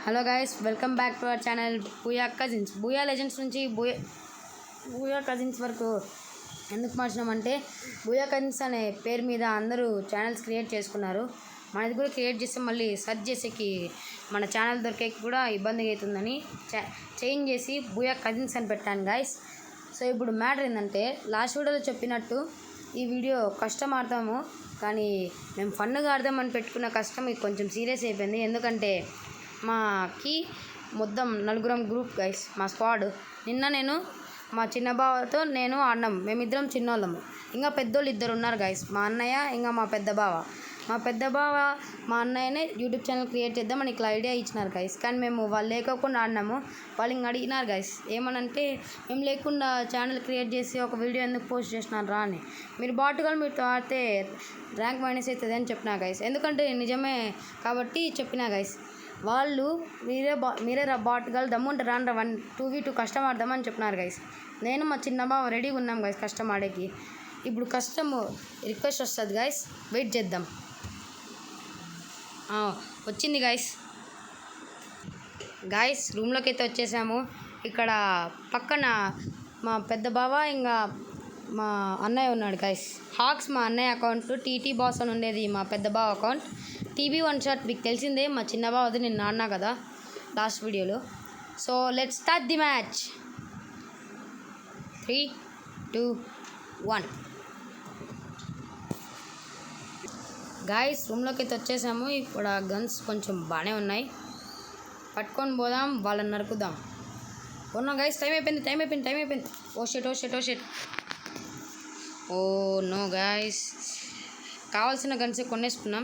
Hello guys, welcome back to our channel Booyah cousins. Booyah legends నుంచి Booyah cousins వరకు ఎందుకు మార్చినామంటే, Booyah cousins అనే పేరు మీద అందరూ ఛానల్స్ క్రియేట్ చేసుకున్నారు. మనది కూడా క్రియేట్ చేస్తే మళ్ళీ సెర్చ్ చేసేకి మన ఛానల్ దొరికేకి కూడా ఇబ్బంది అవుతుందని చేంజ్ చేసి బూయా కజిన్స్ అని పెట్టాను గైస్. సో ఇప్పుడు మ్యాటర్ ఏంటంటే, లాస్ట్ వీడియోలో చెప్పినట్టు ఈ వీడియో కష్టం ఆడతాము, కానీ మేము ఫన్గా ఆడదామని పెట్టుకున్న కష్టం ఇది కొంచెం సీరియస్ అయిపోయింది. ఎందుకంటే మాకి మొత్తం నలుగురం గ్రూప్ గైస్, మా స్క్వాడ్. నిన్న నేను మా చిన్న బావతో నేను ఆడినాం, మేమిద్దరం చిన్నోళ్ళము. ఇంకా పెద్దోళ్ళు ఇద్దరు ఉన్నారు గైస్, మా అన్నయ్య ఇంకా మా పెద్ద బావ. మా అన్నయ్యనే యూట్యూబ్ ఛానల్ క్రియేట్ చేద్దామని ఇట్లా ఐడియా ఇచ్చినారు గైస్. కానీ మేము వాళ్ళు లేకోకుండా ఆడినాము. వాళ్ళు ఇంక అడిగినారు గైస్, ఏమనంటే మేము లేకుండా ఛానల్ క్రియేట్ చేసి ఒక వీడియో ఎందుకు పోస్ట్ చేసినారు రా అని. మీరు బాటుగా మీతో ఆడితే ర్యాంక్ మైనస్ అవుతుంది అని చెప్పినా గైస్. ఎందుకంటే నిజమే కాబట్టి చెప్పినా గైస్. వాళ్ళు మీరే బాటుగా దమ్ముంటే రాండ్రా 2v2 కష్టం ఆడదామని చెప్పినారు గైస్. నేను మా చిన్న బావ రెడీగా ఉన్నాం గైస్ కష్టం ఆడేకి. ఇప్పుడు కష్టము రిక్వెస్ట్ వస్తుంది గైస్, వెయిట్ చేద్దాం. వచ్చింది గైస్ రూమ్లోకి అయితే వచ్చేసాము. ఇక్కడ పక్కన మా పెద్ద బావ ఇంకా మా అన్నయ్య ఉన్నాడు గైస్. హాక్స్ మా అన్నయ్య అకౌంట్, టీటీ బాస్ అని ఉండేది మా పెద్ద బావ అకౌంట్. టీవీ వన్ షాట్ మీకు తెలిసిందే, మా చిన్న బావది నేను ఆడినా కదా లాస్ట్ వీడియోలో. So let's start the match. 3, 2, 1. Guys రూమ్లోకి అయితే వచ్చేసాము. ఇప్పుడు గన్స్ కొంచెం బాగానే ఉన్నాయి, పట్టుకొని పోదాం, వాళ్ళని నరుకుదాం. ఉన్నాం గైస్, టైం అయిపోయింది. ఓ షెట్. ఓ నో గాయస్, కావాల్సిన గన్సే కొనేసుకున్నాం.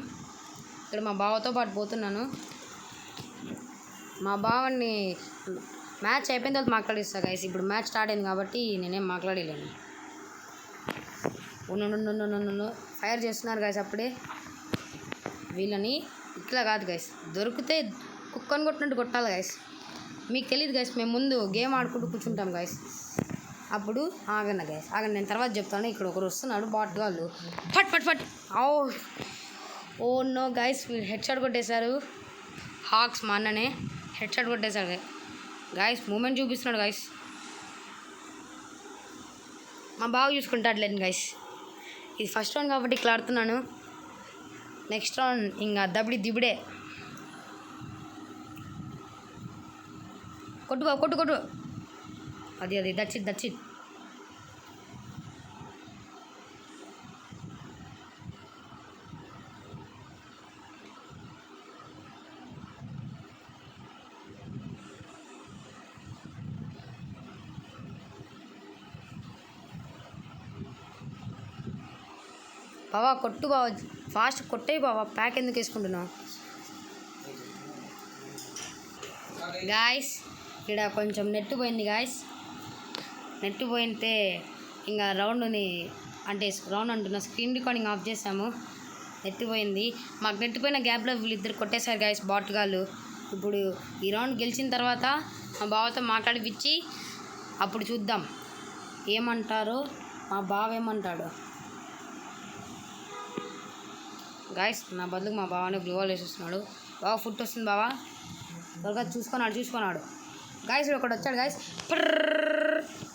ఇక్కడ మా బావతో పాటు పోతున్నాను. మా బావని మ్యాచ్ అయిపోయిన తర్వాత మాట్లాడిస్తా గైస్. ఇప్పుడు మ్యాచ్ స్టార్ట్ అయింది కాబట్టి నేనేం మాట్లాడలేను. ఫైర్ చేస్తున్నారు గైస్ అప్పుడే. వీళ్ళని ఇట్లా కాదు గైస్, దొరికితే కుక్కని కొట్టినట్టు కొట్టాలి గైస్. మీకు తెలియదు గైస్, మేము ముందు గేమ్ ఆడుకుంటూ కూర్చుంటాం గైస్. అప్పుడు ఆగండి గైస్, నేను తర్వాత చెప్తాను. ఇక్కడ ఒకరు వస్తున్నాడు బాట్ వాళ్ళు. ఫట్ ఓ నో గైస్, వీళ్ళు హెడ్ షాట్ కొట్టేశారు. హాక్స్ మా అన్ననే హెడ్ షాట్ కొట్టేశాడు గైస్. మూమెంట్ చూపిస్తున్నాడు గైస్. మా బావ చూసుకుంటాడులేండి గైస్. ఇది ఫస్ట్ రౌండ్ కాబట్టి ఇట్లా ఆడుతున్నాను. నెక్స్ట్ రౌండ్ ఇంకా దిబిడే. కొట్టు. అది దట్స్ ఇట్. బావా కొట్టు బావ, ఫాస్ట్ కొట్టే బావా, ప్యాక్ ఎందుకు వేసుకుంటున్నావు గాయస్. ఇక్కడ కొంచెం నెట్ పోయింది గాయస్. నెట్ పోయితే ఇంకా రౌండ్ అంటున్నా, స్క్రీన్ రికార్డింగ్ ఆఫ్ చేసాము. నెట్ పోయింది. మాకు నెట్ పోయిన గ్యాప్లో వీళ్ళిద్దరు కొట్టేశారు గాయస్ బాట్గాళ్ళు. ఇప్పుడు ఈ రౌండ్ గెలిచిన తర్వాత మా బావతో మాట్లాడిపిచ్చి అప్పుడు చూద్దాం ఏమంటారో, మా బావ ఏమంటాడు గాయస్. నా బదులుకు మా బావనే గ్లూవాల్ వేసేస్తున్నాడు. బావ ఫుట్ వస్తుంది బావా, త్వరగా చూసుకున్నాడు గాయస్. ఒకటి వచ్చాడు గాయస్,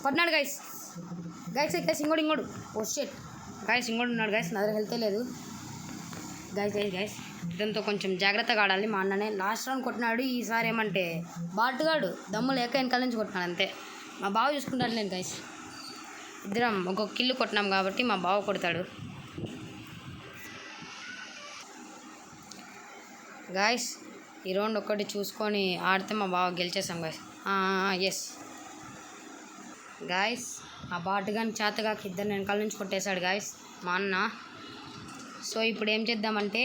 పడినాడు గాయస్. ఇంకోడు ఓ షెట్ గాయస్, ఇంకోటి ఉన్నాడు గాయస్. నా దగ్గర హెల్తే లేదు గాయస్. ఇదంతా కొంచెం జాగ్రత్తగా ఆడాలి. మా అన్ననే లాస్ట్ రౌండ్ కొట్టినాడు. ఈసారి ఏమంటే బాటుగాడు దమ్ము లేక వెనకాల నుంచి కొట్టినాడు అంతే. మా బావ చూసుకుంటాడు నేను గాయస్. ఇద్దరం ఒక్కొక్క కిల్లు కొట్టినాం కాబట్టి మా బావ కొడతాడు గాయస్. ఈ రౌండ్ ఒక్కటి చూసుకొని ఆడితే మా బావ గెలిచేసాం గాయస్. ఎస్ గాయస్, ఆ బాటుగాని చేతగాకి ఇద్దరు వెనకాల నుంచి కొట్టేశాడు గాయస్ మా అన్న. సో ఇప్పుడు ఏం చేద్దామంటే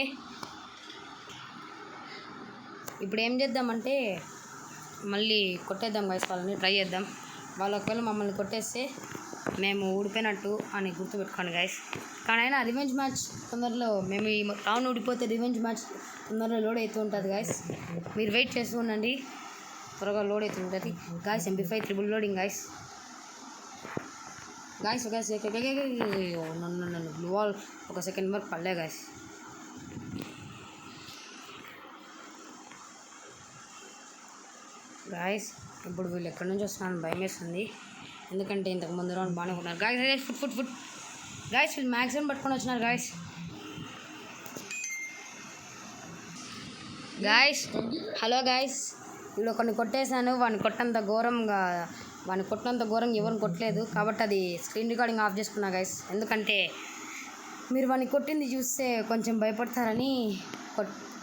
మళ్ళీ కొట్టేద్దాం గాయస్, వాళ్ళని ట్రై చేద్దాం. వాళ్ళు ఒకవేళ మమ్మల్ని కొట్టేస్తే మేము ఊడిపోయినట్టు అని గుర్తుపెట్టుకోండి గాయస్. కానీ అయినా రివెంజ్ మ్యాచ్ తొందరలో, మేము ఈ రౌండ్ ఊడిపోతే రివెంజ్ మ్యాచ్ తొందరలో లోడ్ అవుతూ ఉంటుంది గాయస్. మీరు వెయిట్ చేస్తూ ఉండండి, త్వరగా లోడ్ అవుతూ ఉంటుంది guys. MP5 triple loading guys. నన్ను బ్లూ వాల్ ఒక సెకండ్ వరకు పడలే గాయస్. గాయస్ ఇప్పుడు వీళ్ళు ఎక్కడి నుంచి వస్తున్నారని భయం వేస్తుంది, ఎందుకంటే ఇంతకు ముందు రౌండ్ బాగానే ఉన్నారు. గాయస్ ఫుట్ గాయస్ వీళ్ళు మ్యాక్సిమం పట్టుకొని వచ్చినారు. గాయస్ హలో గాయస్, వీళ్ళు కొన్ని కొట్టేశాను, వాడిని కొట్టినంత ఘోరంగా ఎవరిని కొట్టలేదు, కాబట్టి అది స్క్రీన్ రికార్డింగ్ ఆఫ్ చేసుకున్నా గాయస్. ఎందుకంటే మీరు వాడిని కొట్టింది చూస్తే కొంచెం భయపడతారని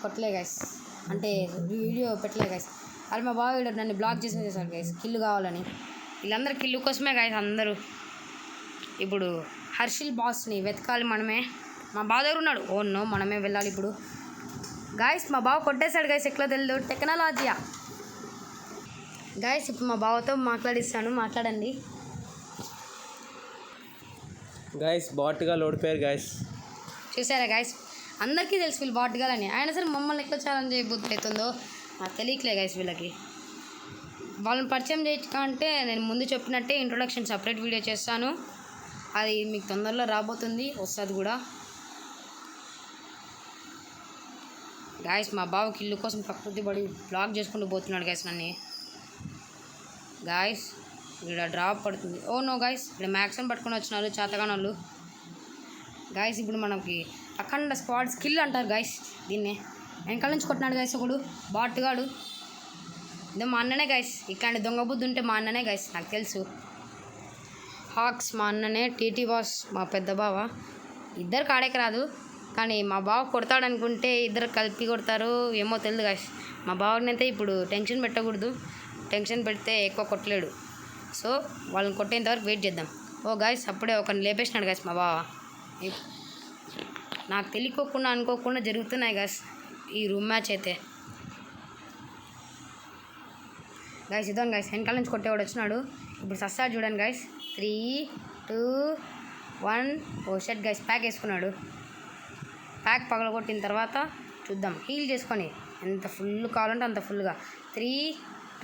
కొట్టలే గాయస్, అంటే వీడియో పెట్టలే గాయస్. అది మా బావ వీడు నన్ను బ్లాక్ చేసేసారు గాయస్, కిల్లు కావాలని. వీళ్ళందరూ కిల్లు కోసమే గాయస్ అందరూ. ఇప్పుడు హర్షిల్ బాస్ని వెతకాలి మనమే. మా బావ దగ్గర ఉన్నాడు. ఓ నో, మనమే వెళ్ళాలి ఇప్పుడు. గాయస్ మా బావ కొట్టేశాడు గాయస్, ఎట్లా తెలియదు, టెక్నాలజీయా. గాయస్ ఇప్పుడు మా బావతో మాట్లాడిస్తాను, మాట్లాడండి. గాయస్ బాట్గా ఓడిపోయారు గాయస్. చూసారా గాయస్, అందరికీ తెలుసు వీళ్ళు బాట్గాలని, అయినా సరే మమ్మల్ని ఎట్లా ఛాలెంజ్ చేయబోతుందో నాకు తెలియట్లే గాయస్. వీళ్ళకి వాళ్ళని పరిచయం చేయకంటే నేను ముందు చెప్పినట్టే ఇంట్రొడక్షన్ సపరేట్ వీడియో చేస్తాను, అది మీకు తొందరలో రాబోతుంది, వస్తుంది కూడా. గాయస్ మా బావకి ఇల్లు కోసం ప్రకృతి పడి బ్లాక్ చేసుకుంటూ పోతున్నాడు గాయస్ నన్ను. గాయస్ ఇక్కడ డ్రాప్ పడుతుంది. ఓ నో గాయస్, ఇక్కడ మ్యాక్సిమం పట్టుకొని వచ్చినారు చేతగానోళ్ళు. గాయస్ ఇప్పుడు మనకి అఖండ స్క్వాడ్ స్కిల్ అంటారు గాయస్ దీన్నే. వెనకాల నుంచి కొట్టినాడు గాయస్ ఒకడు బాట్గాడు. ఇదే మా అన్ననే గాయస్, ఇట్లాంటి దొంగ బుద్ధి ఉంటే మా అన్ననే గాయస్, నాకు తెలుసు. హాక్స్ మా అన్ననే, టీటీ బాస్ మా పెద్ద బావ. ఇద్దరు కాడేకి రాదు, కానీ మా బావ కొడతాడు అనుకుంటే ఇద్దరు కలిపి కొడతారు ఏమో తెలియదు గాయస్. మా బావనైతే ఇప్పుడు టెన్షన్ పెట్టకూడదు, టెన్షన్ పెడితే ఎక్కువ కొట్టలేడు. సో వాళ్ళని కొట్టేంత వరకు వెయిట్ చేద్దాం. ఓ గాయస్ అప్పుడే ఒకరిని లేపేసినాడు గాయస్ మా బావ. నాకు తెలియకోకుండా అనుకోకుండా జరుగుతున్నాయి గాయస్ ఈ రూమ్ మ్యాచ్ అయితే. గాయస్ ఇద్దాం గాయస్, వెనకాల నుంచి కొట్టేవాడు వచ్చినాడు. ఇప్పుడు సస్తాడు చూడండి గాయస్. 3, 2, 1. ఓ షర్ట్ గాయస్ ప్యాక్ వేసుకున్నాడు. ప్యాక్ పగలగొట్టిన తర్వాత చూద్దాం, హీల్ చేసుకొని ఎంత ఫుల్ కావాలంటే అంత ఫుల్గా. 3,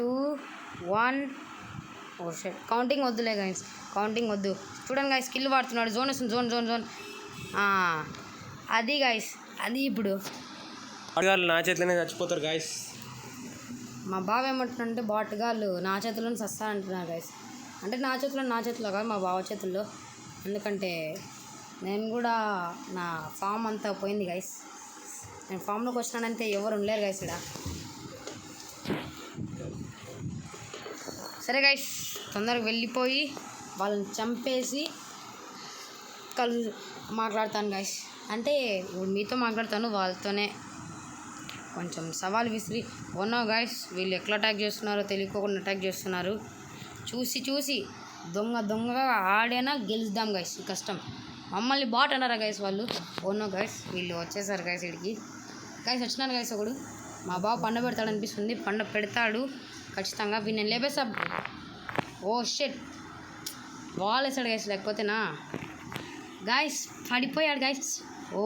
2, 1. ఓ షర్ట్ కౌంటింగ్ వద్దులే గాయస్, కౌంటింగ్ వద్దు. చూడండి గాయస్ స్కిల్ వాడుతున్నాడు, జోన్ వస్తుంది, జోన్. అది గాయస్, అది ఇప్పుడు నా చేతిలోనే చచ్చిపోతారు గాయస్. మా బావ ఏమంటున్నాడంటే బాట్గాళ్ళు నా చేతుల్లోనే సస్తారంటున్నారు గాయస్. అంటే నా చేతిలో కాదు, మా బావ చేతుల్లో. ఎందుకంటే నేను కూడా నా ఫామ్ అంతా పోయింది గాయస్. నేను ఫామ్లోకి వచ్చినానంటే ఎవరు ఉండలేరు గాయస్ ఇక్కడ. సరే గాయస్ తొందరగా వెళ్ళిపోయి వాళ్ళని చంపేసి మాట్లాడతాను గాయస్. అంటే ఇప్పుడు మీతో మాట్లాడతాను, వాళ్ళతోనే కొంచెం సవాల్ విసిరి. ఓనో గాయస్ వీళ్ళు ఎట్లా అటాక్ చేస్తున్నారో తెలియకోకుండా అటాక్ చేస్తున్నారు. చూసి దొంగగా ఆడైనా గెలుద్దాం గాయస్, కష్టం. మమ్మల్ని బాట్ అన్నారా గాయస్ వాళ్ళు. ఓనో గాయస్ వీళ్ళు వచ్చేసారు గాయస్ ఇడికి. గాయస్ వచ్చినారు గాయస్ ఒకడు. మా బావ పండ పెడతాడు అనిపిస్తుంది, పండ పెడతాడు ఖచ్చితంగా. వీళ్ళు నేను లేపేసా. ఓ షెట్ బాల్ వేసాడు గాయస్, లేకపోతేనా గాయస్ పడిపోయాడు గాయస్. ఓ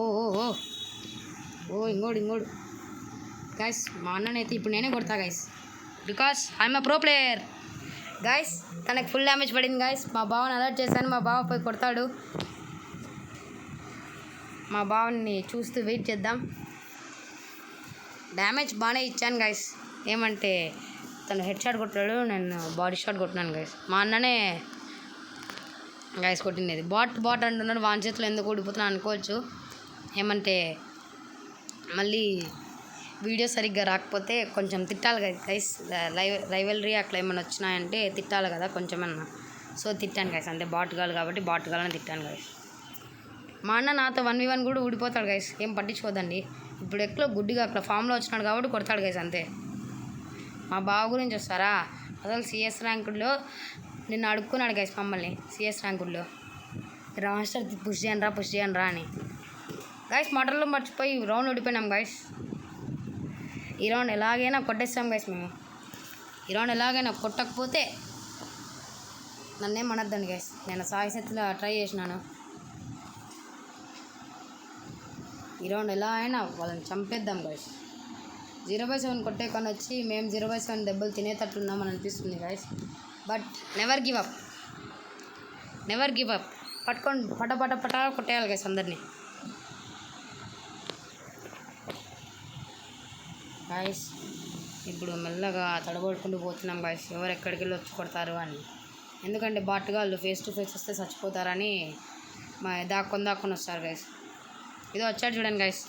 ఇంకోడు గాయస్. మా అన్ననైతే ఇప్పుడు నేనే కొడతా guys, because I'm pro player guys. తనకు ఫుల్ డ్యామేజ్ పడింది గాయస్. మా బావని అలర్ట్ చేశాను, మా బావ పోయి కొడతాడు. మా బావని చూస్తూ వెయిట్ చేద్దాం. డ్యామేజ్ బాగానే ఇచ్చాను గాయస్, ఏమంటే తను హెడ్ షాట్ కొట్టాడు, నేను బాడీ షాట్ కొట్టినాను గాయస్. మా అన్ననే గాయస్ కొట్టినది. బాట్ అంటున్నాడు, వాని చేతిలో ఎందుకు ఓడిపోతున్నా అనుకోవచ్చు. ఏమంటే మళ్ళీ వీడియో సరిగ్గా రాకపోతే కొంచెం తిట్టాలి కదా గైస్. రైవలరీ అట్లా ఏమైనా వచ్చినాయంటే తిట్టాలి కదా కొంచెమన్నా. సో తిట్టాను గైస్, అంటే బాట్గాలు కాబట్టి బాట్గాలని తిట్టాను గైస్. మా అన్న నాతో 1v1 కూడా ఊడిపోతాడు గైస్, ఏం పట్టించుకోదండి. ఇప్పుడు ఎక్కడో గుడ్డిగా అక్కడ ఫామ్లో వచ్చినాడు కాబట్టి కొడతాడు గైస్ అంతే. మా బావ గురించి వస్తారా, అసలు సిఎస్ ర్యాంకుల్లో నిన్ను అడుక్కున్నాడు గైస్ మమ్మల్ని. సిఎస్ ర్యాంకుల్లో మాస్టర్ పుష్ చేయండి రా అని గైస్. మాటల్లో మర్చిపోయి రౌండ్ ఓడిపోయినాం గైస్. ఈ రౌండ్ ఎలాగైనా కొట్టేస్తాం గైస్ మేము. ఈ రౌండ్ ఎలాగైనా కొట్టకపోతే నన్నేం అనద్దండి గైస్, నేను సాయశక్తిలో ట్రై చేసినాను. ఈ రౌండ్ ఎలా అయినా వాళ్ళని చంపేద్దాం గైస్. 0/7 కొట్టే కొని వచ్చి మేము 0/7 దెబ్బలు తినేటట్లున్నామని అనిపిస్తుంది guys. But never give up. పట్టుకొని పట కొట్టేయాలి గైస్ అందరినీ. గైస్ ఇప్పుడు మెల్లగా తడబడుకుంటూ పోతున్నాం గైస్, ఎవరు ఎక్కడికి వెళ్ళి వచ్చి కొడతారు అని. ఎందుకంటే బాటుగాళ్ళు ఫేస్ టు ఫేస్ వస్తే చచ్చిపోతారని దాక్కొని వస్తారు గైస్. ఇదో వచ్చాడు చూడండి గైస్,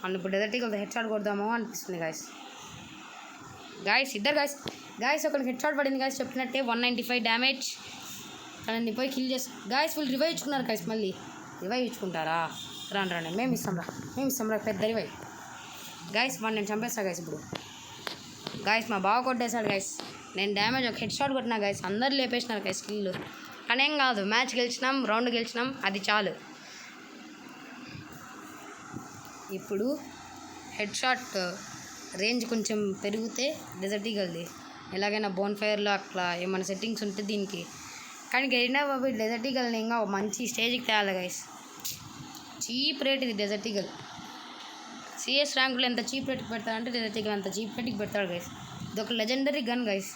అన్న ఇప్పుడు డెజర్టీగా హెడ్ షాట్ కొడదామో అనిపిస్తుంది గైస్. ఇద్దరు గైస్ ఒకరికి హెడ్ షాట్ పడింది గైస్, చెప్పినట్టే 195 డ్యామేజ్. కానీ పోయి కిల్ చేసి గైస్ వీళ్ళు రివైవ్ ఇచ్చుకున్నారు గైస్. మళ్ళీ రివైవ్ ఇచ్చుకుంటారా? రాండి మేము ఇస్తాం రా పెద్ద రివైవ్. గైస్ నేను చంపేస్తా గైస్ ఇప్పుడు. మా బావ కొట్టేశాడు గైస్. నేను డ్యామేజ్ ఒక హెడ్ షాట్ కొట్టినా గైస్, అందరు లేపేసినారు గైస్ కిల్లు. కానీ ఏం కాదు, మ్యాచ్ గెలిచినాం, రౌండ్ గెలిచినాం, అది చాలు. ఇప్పుడు హెడ్ షాట్ రేంజ్ కొంచెం పెరిగితే డెజర్ట్ ఈగల్ది ఎలాగైనా బోన్ ఫైర్లో అట్లా ఏమైనా సెట్టింగ్స్ ఉంటే దీనికి. కానీ గెలినా బాబు డెజర్ట్ ఈగల్ని ఇంకా మంచి స్టేజ్కి తేవాలి గైస్. చీప్ రేట్ ఇది డెజర్ట్ ఈగల్. సిఎస్ ర్యాంకులో ఎంత చీప్ రేట్కి పెడతాడంటే డెజర్ట్ ఈగల్ అంత చీప్ రేట్కి పెడతాడు గైస్. ఇది ఒక లెజెండరీ గన్ గైస్.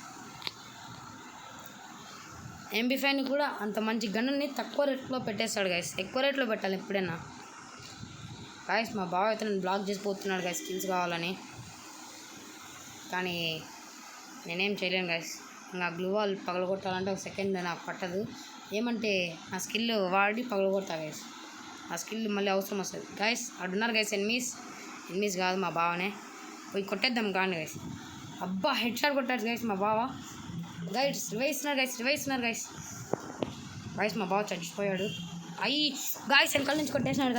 MP5ని కూడా అంత మంచి గన్నుని తక్కువ రేట్లో పెట్టేస్తాడు గైస్. ఎక్కువ రేట్లో పెట్టాలి ఎప్పుడైనా గైస్. మా బావ అయితే నేను బ్లాక్ చేసిపోతున్నాడు గైస్ స్కిల్స్ కావాలని. కానీ నేనేం చేయలేను గైస్. ఇంకా గ్లూ వాల్ పగలగొట్టాలంటే ఒక సెకండ్ నాకు పట్టదు. ఏమంటే ఆ స్కిల్ వాడి పగలగొడతా గైస్. ఆ స్కిల్ మళ్ళీ అవసరం వస్తుంది గైస్. అడున్నారు గైస్ ఎనిమీస్ కాదు మా బావనే. పోయి కొట్టేద్దాం కానీ గైస్. అబ్బా హెడ్ షాట్ కొట్టాడు గైస్ మా బావ. రివైస్తున్నారు గైస్. మా బావ చచ్చిపోయాడు. గైస్ వెనకాల నుంచి కొట్టేసినాడు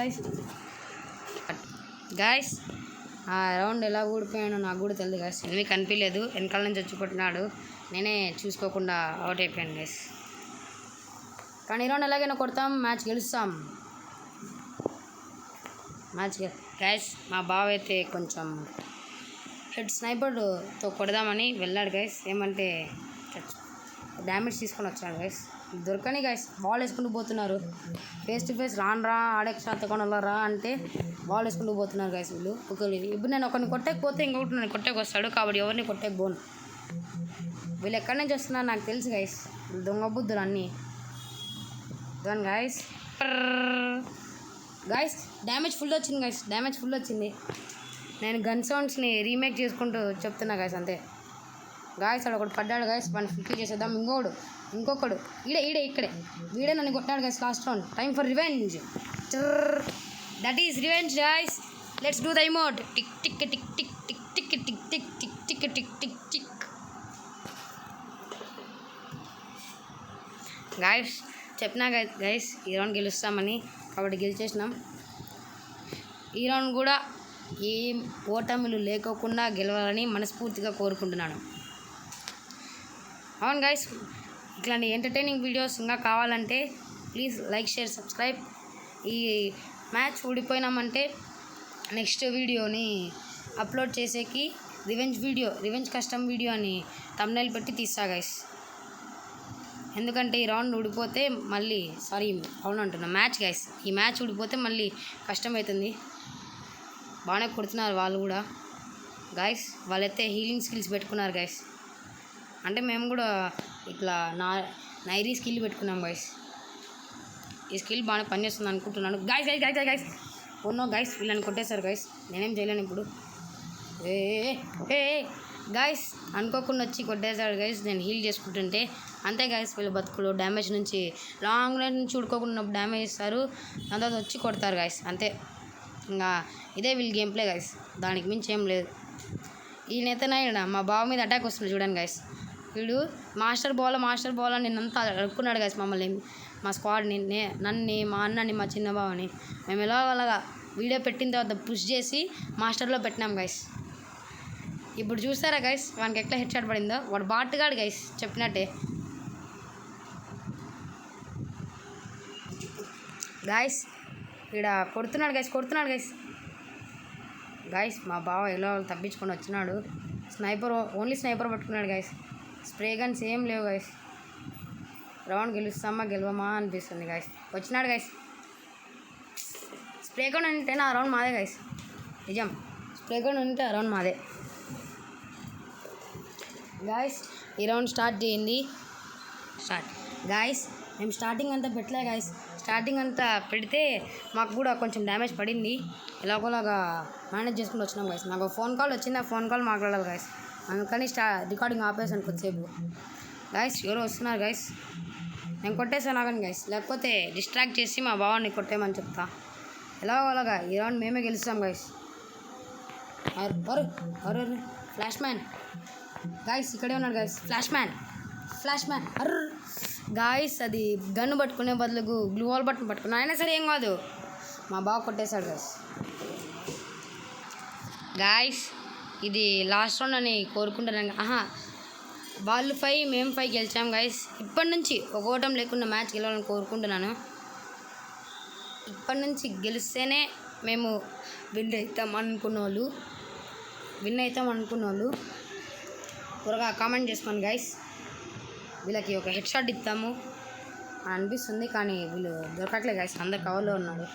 గైస్. ఆ రౌండ్ ఎలా ఊడిపోయానో నాకు కూడా తెలియదు గైస్. ఎనిమిది కనిపించలేదు, వెనకాల నుంచి వచ్చి కొట్టినాడు. నేనే చూసుకోకుండా అవుట్ అయిపోయాను గైస్. కానీ ఈ రౌండ్ ఎలాగైనా కొడతాం, మ్యాచ్ గెలుస్తాం. గైస్ మా బావ అయితే కొంచెం స్నైపర్తో కొడదామని వెళ్ళాడు గైస్. ఏమంటే డ్యామేజ్ తీసుకొని వచ్చాడు గైస్. దొరకని గైస్, బాల్ వేసుకుంటూ పోతున్నారు. ఫేస్ టు ఫేస్ రానరా ఆడేక్ష అంటే బాల్ వేసుకుంటూ పోతున్నారు గైస్ వీళ్ళు. ఇప్పుడు నేను ఒకరిని కొట్టకపోతే ఇంకొకటి నేను కొట్టేకి వస్తాడు. కాబట్టి ఎవరిని కొట్టేకపోను. వీళ్ళు ఎక్కడి నుంచి వస్తున్నారు నాకు తెలుసు గైస్. దొంగ బుద్ధులు అన్నీ గైస్. డ్యామేజ్ ఫుల్ వచ్చింది. నేను గన్ సౌండ్స్ని రీమేక్ చేసుకుంటూ చెప్తున్నా గైస్ అంతే. గాయస్ అక్కడ ఒకటి పడ్డాడు గైస్. 150 చేసేద్దాం. ఇంకొకడు ఇక్కడే వీడే నన్ను కొట్టాడు guys last round. Time for revenge. That is revenge guys. Let's do the emote. Tick tick tick tick tick tick tick tick tick tick tick tick tick. Guys చెప్పినా గైస్ ఈ రౌండ్ గెలుస్తామని, కాబట్టి గెలిచేసినాం. ఈ రౌండ్ కూడా ఏం ఓటములు లేకోకుండా గెలవాలని మనస్ఫూర్తిగా కోరుకుంటున్నాను. అవును గైస్, ఇట్లాంటి ఎంటర్టైనింగ్ వీడియోస్ ఇంకా కావాలంటే ప్లీజ్ లైక్, షేర్, సబ్స్క్రైబ్. ఈ మ్యాచ్ ఓడిపోయినామంటే నెక్స్ట్ వీడియోని అప్లోడ్ చేసేకి రివెంజ్ కస్టమ్ వీడియో అని థంబ్నెయిల్ పెట్టి తీస్తా గైస్. ఎందుకంటే ఈ రౌండ్ ఊడిపోతే మళ్ళీ మ్యాచ్ గైస్. ఈ మ్యాచ్ ఊడిపోతే మళ్ళీ కష్టం అవుతుంది. బాగానే కొడుతున్నారు వాళ్ళు కూడా గైస్. వాళ్ళైతే హీలింగ్ స్కిల్స్ పెట్టుకున్నారు గైస్. అంటే మేము కూడా ఇట్లా నైరీ స్కిల్ పెట్టుకున్నాం గైస్. ఈ స్కిల్ బాగానే పనిచేస్తుంది అనుకుంటున్నాను గైస్. ఓనో గైస్ వీళ్ళని కొట్టేశారు గైస్. నేనేం చేయలేను ఇప్పుడు. గైస్ అనుకోకుండా వచ్చి కొట్టేశాడు గైస్. నేను హీల్ చేసుకుంటుంటే అంతే గైస్. వీళ్ళ బతుకులు డ్యామేజ్ నుంచి లాంగ్ రేంజ్ నుంచి ఉడుకోకుండా డ్యామేజ్ ఇస్తారు. దాని తర్వాత వచ్చి కొడతారు గైస్ అంతే. ఇంకా ఇదే వీళ్ళ గేమ్ ప్లే గైస్. దానికి మించి ఏం లేదు. ఈయనైతేనా మా బావ మీద అటాక్ వస్తుంది చూడండి గైస్. వీడు మాస్టర్ బాల్ అని నిన్నంతా అడుక్కున్నాడు గైస్ మమ్మల్ని, మా స్క్వాడ్ని, నన్ను, మా అన్నని, మా చిన్న బావని. మేము ఎలాగలాగా వీడియో పెట్టిన తర్వాత పుష్ చేసి మాస్టర్లో పెట్టినాం గైస్. ఇప్పుడు చూస్తారా గైస్ వానికి ఎట్లా హెడ్ షాట్ పడిందో. వాడు బాటుగాడు గైస్ చెప్పినట్టే. గైస్ ఇక్కడ కొడుతున్నాడు గైస్. మా బావ ఎలా తప్పించుకొని వచ్చినాడు. ఓన్లీ స్నైపర్ పట్టుకున్నాడు గైస్. స్ప్రే గన్స్ ఏం లేవు గైస్. రౌండ్ గెలవమా అనిపిస్తుంది గైస్. వచ్చినాడు గైస్. స్ప్రే గన్ ఉంటే ఆ రౌండ్ మాదే గైస్. నిజం, స్ప్రే గన్ ఉంటే ఆ రౌండ్ మాదే గాయస్. ఈ రౌండ్ స్టార్ట్ చేయండి. గాయస్ మేము స్టార్టింగ్ అంతా పెట్టలే గాయస్. స్టార్టింగ్ అంతా పెడితే మాకు కూడా కొంచెం డ్యామేజ్ పడింది. ఎలాగోలాగా మేనేజ్ చేసుకుంటూ వచ్చినాం గాయస్. నాకు ఫోన్ కాల్ వచ్చింది, ఆ ఫోన్ కాల్ మాట్లాడాలి గాయస్. అందుకని రికార్డింగ్ ఆపేసాను కొద్దిసేపు. గైస్ ఎవరో వస్తున్నారు గైస్, నేను కొట్టేసాను ఆగండి గైస్, లేకపోతే డిస్ట్రాక్ట్ చేసి మా బావని కొట్టేయమని చెప్తా. ఎలాగోలాగా ఈ రౌండ్ మేమే గెలుస్తాం గైస్. అరు ఫ్లాష్ మ్యాన్ గాయస్, ఇక్కడే ఉన్నాడు గాయస్. ఫ్లాష్ మ్యాన్ అర్ర గాయస్, అది గన్ను పట్టుకునే బదులు గ్లూ వాల్ బటన్ పట్టుకున్నా అయినా సరే ఏం కాదు, మా బావ కొట్టేశాడు గాయస్. గాయస్ ఇది లాస్ట్ రౌండ్ అని కోరుకుంటున్నాను. వాళ్ళు 5 మేము 5 గెలిచాం గాయస్. ఇప్పటి నుంచి ఒక ఓటం లేకుండా మ్యాచ్ గెలవాలని కోరుకుంటున్నాను. ఇప్పటి నుంచి గెలిస్తేనే మేము విన్ అవుతాం అనుకున్న వాళ్ళు త్వరగా కామెంట్ చేసుకోండి గైస్. వీళ్ళకి ఒక హెడ్ షాట్ ఇస్తాము అని అనిపిస్తుంది, కానీ వీళ్ళు దొరకట్లేదు గైస్, అందరు కవర్లో ఉన్నారు.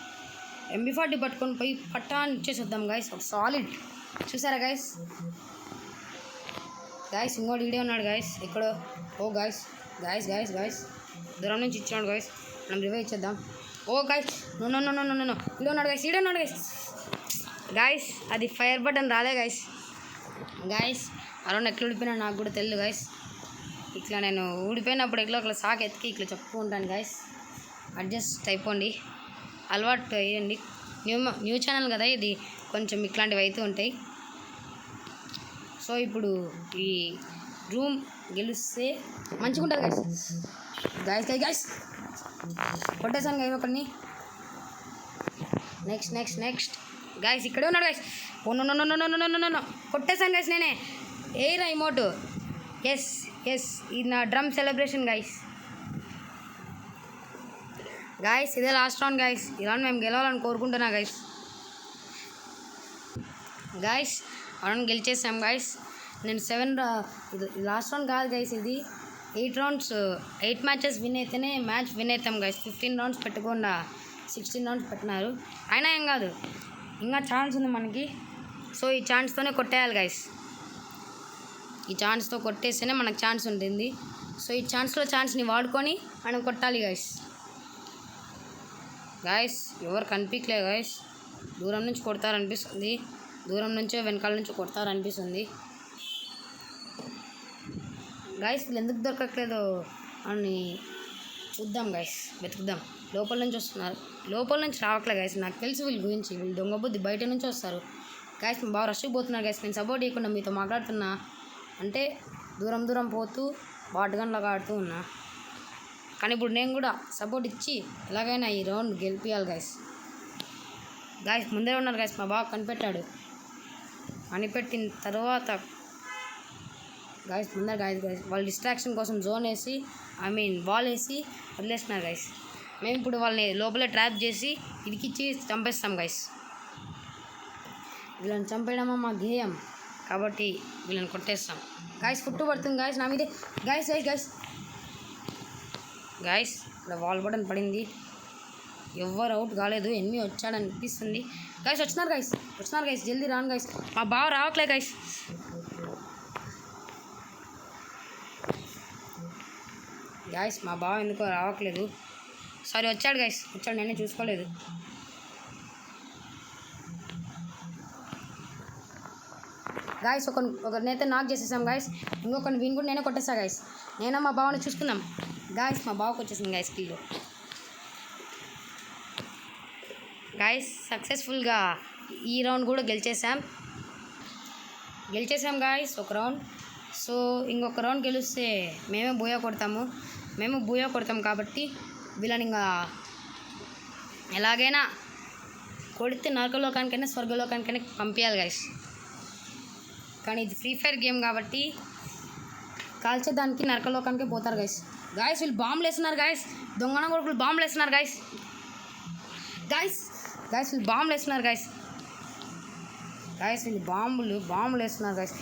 MB40 పట్టుకొని పోయి పట్టాన్ని ఇచ్చేసి వద్దాం గైస్, ఒక సాలిడ్. చూసారా గైస్, ఇంకోటి ఈడే ఉన్నాడు గైస్ ఎక్కడో. ఓ గైస్ దూరం నుంచి ఇచ్చినాడు గైస్, మనం రివైవ్ ఇచ్చేద్దాం. ఓ గైస్ నో ఈడే ఉన్నాడు గైస్. అది ఫైర్ బటన్ రాలే గైస్. అరౌండ్ ఎట్లా ఊడిపోయినా నాకు కూడా తెలియదు గైస్. ఇట్లా నేను ఊడిపోయినప్పుడు ఎట్లా ఒకలా సాక్ ఎత్తికి ఇట్లా చెప్పుకుంటాను గైస్. అడ్జస్ట్ అయిపోండి, అలవాటు అయ్యండి. న్యూ ఛానల్ కదా ఇది, కొంచెం ఇట్లాంటివి అయితే ఉంటాయి. సో ఇప్పుడు ఈ రూమ్ గెలిస్తే మంచిగా ఉంటుంది గైస్. కొట్టేసాను గైస్ ఒకరిని. నెక్స్ట్ గైస్ ఇక్కడే ఉన్నాడు గైస్. ఓ నో కొట్టేసాను గైస్ నేనే. ఏ రిమోట్. ఎస్ ఇది నా డ్రమ్ సెలబ్రేషన్ గైస్. ఇదే లాస్ట్ రౌండ్ గైస్. ఈ రౌండ్ మేము గెలవాలని కోరుకుంటున్నా గైస్. Round గెలిచేసాం guys. నేను 7 ఇది లాస్ట్ రౌండ్ కాదు గైస్, ఇది 8 రౌండ్స్ 8 మ్యాచెస్ విన్ అయితేనే మ్యాచ్ విన్ అవుతాం గైస్. 15 రౌండ్స్ పెట్టకుండా 16 రౌండ్స్ పెట్టినారు, అయినా ఏం కాదు, ఇంకా ఛాన్స్ ఉంది మనకి. సో ఈ ఛాన్స్తోనే కొట్టేయాలి గైస్. ఈ ఛాన్స్తో కొట్టేస్తేనే మనకు ఛాన్స్ ఉంటుంది. సో ఈ ఛాన్స్ని వాడుకొని మనం కొట్టాలి గైస్. ఎవరు కనిపించలే గైస్, దూరం నుంచి కొడతారనిపిస్తుంది, దూరం నుంచో వెనకాల నుంచి కొడతారనిపిస్తుంది గైస్. వీళ్ళు ఎందుకు దొరకట్లేదో అని చూద్దాం గైస్, వెతుకుదాం. లోపల నుంచి వస్తున్నారు, లోపల నుంచి రావట్లే గైస్. నాకు తెలుసు వీళ్ళ గురించి, వీళ్ళు దొంగ బుద్ధి బయట నుంచి వస్తారు గైస్. బాగా రష్కి పోతున్నారు గైస్. నేను సపోర్ట్ చేయకుండా మీతో మాట్లాడుతున్నా అంటే దూరం పోతూ బాటుగన్లాగా ఆడుతూ ఉన్నా, కానీ ఇప్పుడు నేను కూడా సపోర్ట్ ఇచ్చి ఎలాగైనా ఈ రౌండ్ గెలిపియాలి గైస్. ముందే ఉన్నారు గైస్, మా బాగా కనిపెట్టాడు. కనిపెట్టిన తర్వాత ముందర గైస్ వాళ్ళు డిస్ట్రాక్షన్ కోసం వాల్ వేసి వదిలేస్తున్నారు గైస్. మేము ఇప్పుడు వాళ్ళని లోపలే ట్రాప్ చేసి ఇరికిచ్చి చంపేస్తాం గైస్. వీళ్ళని చంపేయడమా మా ధ్యేయం, కాబట్టి వీళ్ళని కొట్టేస్తాం గైస్. ఫుట్టు పడుతుంది గైస్ నా మీదే గైస్. ఇక్కడ వాల్ బటన్ పడింది, ఎవరు అవుట్ కాలేదు, ఎనిమిది వచ్చాడనిపిస్తుంది గైస్. వచ్చినారు గైస్, జల్దీ రాను గైస్. మా బావ రావట్లే గైస్. మా బావ ఎందుకో రావట్లేదు. సారీ వచ్చాడు గైస్, నేనే చూసుకోలేదు. ఒకరినైతే నాక్ చేసేసాం గైస్. ఇంకొకరిని వీని కూడా నేనే కొట్టేసా గైస్. నేనే మా బావని చూసుకుందాం గైస్. మా బావకు వచ్చేసింది గైస్ కిల్ గైస్. సక్సెస్ఫుల్గా ఈ రౌండ్ కూడా గెలిచేసాం గైస్ ఒక రౌండ్. సో ఇంకొక రౌండ్ గెలిస్తే మేమే బూయా కొడతాం కాబట్టి వీళ్ళని ఇంకా ఎలాగైనా కొడితే నరకలోకానికైనా స్వర్గలోకానికైనా పంపించాలి గైస్. కానీ ఇది ఫ్రీ ఫైర్ గేమ్ కాబట్టి కాల్చేదానికి నరకలోకానికి పోతారు గైస్. వీళ్ళు బాంబులు వేస్తున్నారు గైస్. దొంగన కొడుకులు బాంబులు వేస్తున్నారు గైస్. వీళ్ళు బాంబులు వేస్తున్నారు గైస్. వీళ్ళు బాంబులు వేస్తున్నారు గైస్.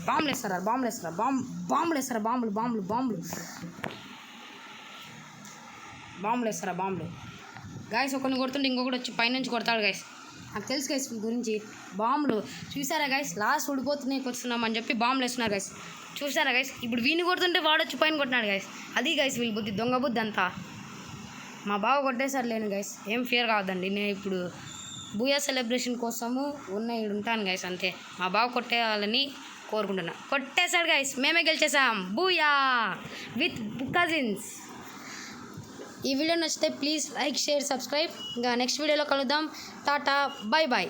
బాంబులు వేస్తారా గైస్. ఒకరిని కొడుతుంటే ఇంకొకటి వచ్చి పైనుంచి కొడతాడు గైస్. నాకు తెలుసు గైస్ వీళ్ళ గురించి. బాంబులు చూసారా గైస్, లాస్ట్ ఉడిపోతున్నాయి వస్తున్నామని చెప్పి బాంబులు వేస్తున్నారు గైస్. చూసారా గైస్, ఇప్పుడు వీని కొడుతుంటే వాడొచ్చి పైన కొట్టినాడు గైస్. అది గైస్ వీళ్ళ బుద్ధి, దొంగ బుద్ధి అంతా. మా బావ కొట్టేసారు లేను గైస్, ఏం ఫియర్ కావద్దండి. నేను ఇప్పుడు బూయా సెలబ్రేషన్ కోసము ఉంటాను గైస్, అంతే. మా బావ కొట్టేయాలని కోరుకుంటున్నా. కొట్టేశాడు గైస్, మేమే గెలిచేసాం. Booyah with cousins. ఈ వీడియో నచ్చితే ప్లీజ్ లైక్, షేర్, సబ్స్క్రైబ్. ఇంకా నెక్స్ట్ వీడియోలో కలుద్దాం. Tata, bye bye.